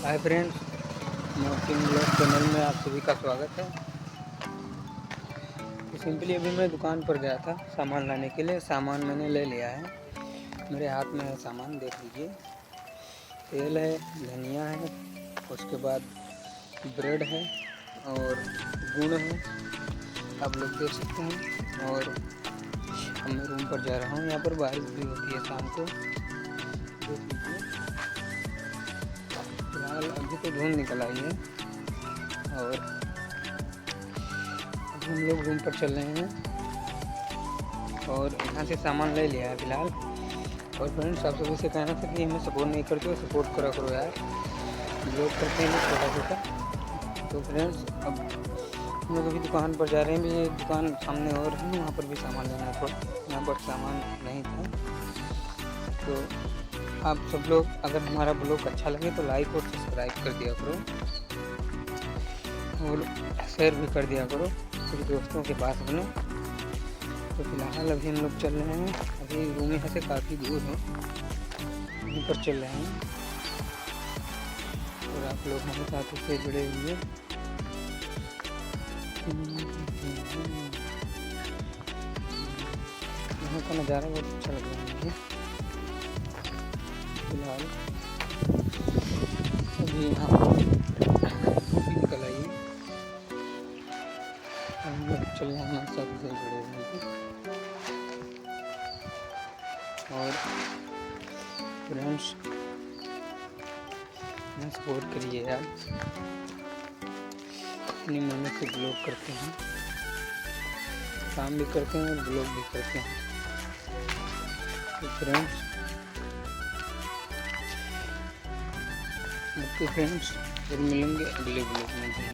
Hi friends, मोटिंग blog channel में आप सभी का स्वागत है। तो सिंपली अभी मैं दुकान पर गया था सामान लाने के लिए। सामान मैंने ले लिया है, मेरे हाथ में है सामान, देख लीजिए। तेल है, धनिया है, उसके बाद ब्रेड है और गुड़ है, आप लोग देख सकते हैं। और अब मैं रूम पर जा रहा हूँ। यहाँ पर बारिश भी होती है शाम को, देख लीजिए। फिलहाल अभी तो धुंध निकल आई है और अब हम लोग रूम पर चल रहे हैं और यहाँ से सामान ले लिया है फिलहाल। और फ्रेंड्स, आप सभी से कहना था कि हमें सपोर्ट नहीं करते हो, सपोर्ट करा करो यार। ब्लॉग करते हैं छोटा छोटा। तो फ्रेंड्स, अब हम लोग अभी दुकान पर जा रहे हैं। ये दुकान सामने और है, वहाँ पर भी सामान लेना है थोड़ा। यहाँ पर सामान नहीं था। तो आप सब लोग अगर हमारा ब्लॉग अच्छा लगे तो लाइक और सब्सक्राइब कर दिया करो और शेयर भी कर दिया करो कुछ दोस्तों के पास अपने। तो फिलहाल अभी हम लोग चल रहे हैं। अभी रूम यहाँ से काफ़ी दूर है, वहीं पर चल रहे हैं और आप लोग हमारे साथ इससे जुड़े हुए। यहाँ का नज़ारा बहुत अच्छा लग रहा है मुझे। फिलहाल अभी यहाँ पर निकल आई है, हम लोग चल रहे हैं हमारे साथ इससे जुड़े हुए। और फ्रेंड्स, हमें सपोर्ट करिए यार। इतनी मेहनत से ब्लॉग करते हैं, काम भी करते हैं और ब्लॉग भी करते हैं। तो फ्रेंड्स, ओके फ्रेंड्स, फिर मिलेंगे अगले ब्लॉग में।